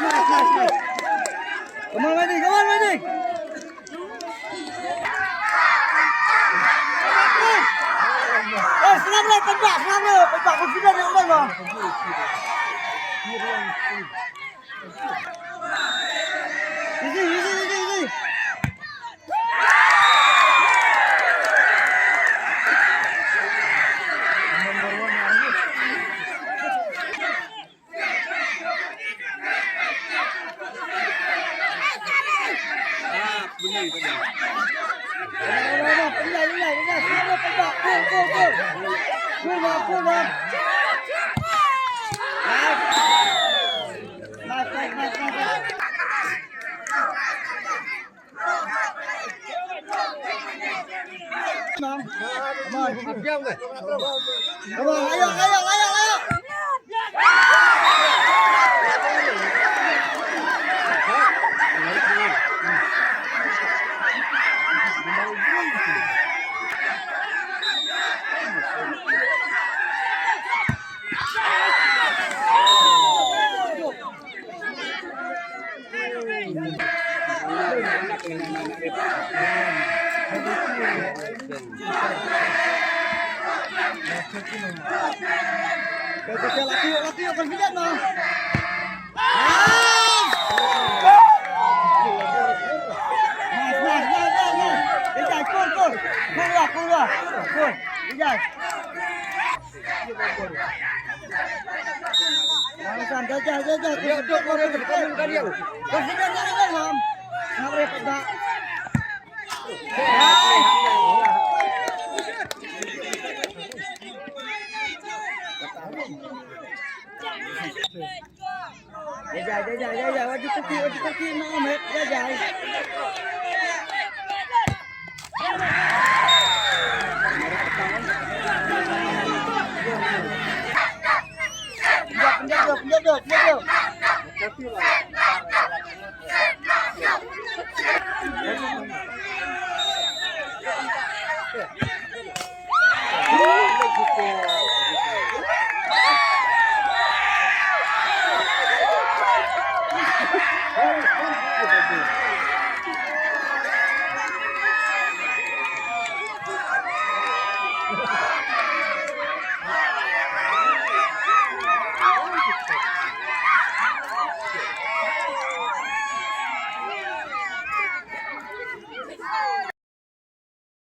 nice. Come on, Magic. Senang le, tembak confident yang lain bang. Easy. Go. Nice. Come on, ayo. Laki yuk confident bang. Nice. Ijaz, kur. Keluar. Ijaz. Alasan, jajah. Confident jangan bang. Nak repot tak? Jajah. Wajib kaki nak amet. Jajah. Penjajah.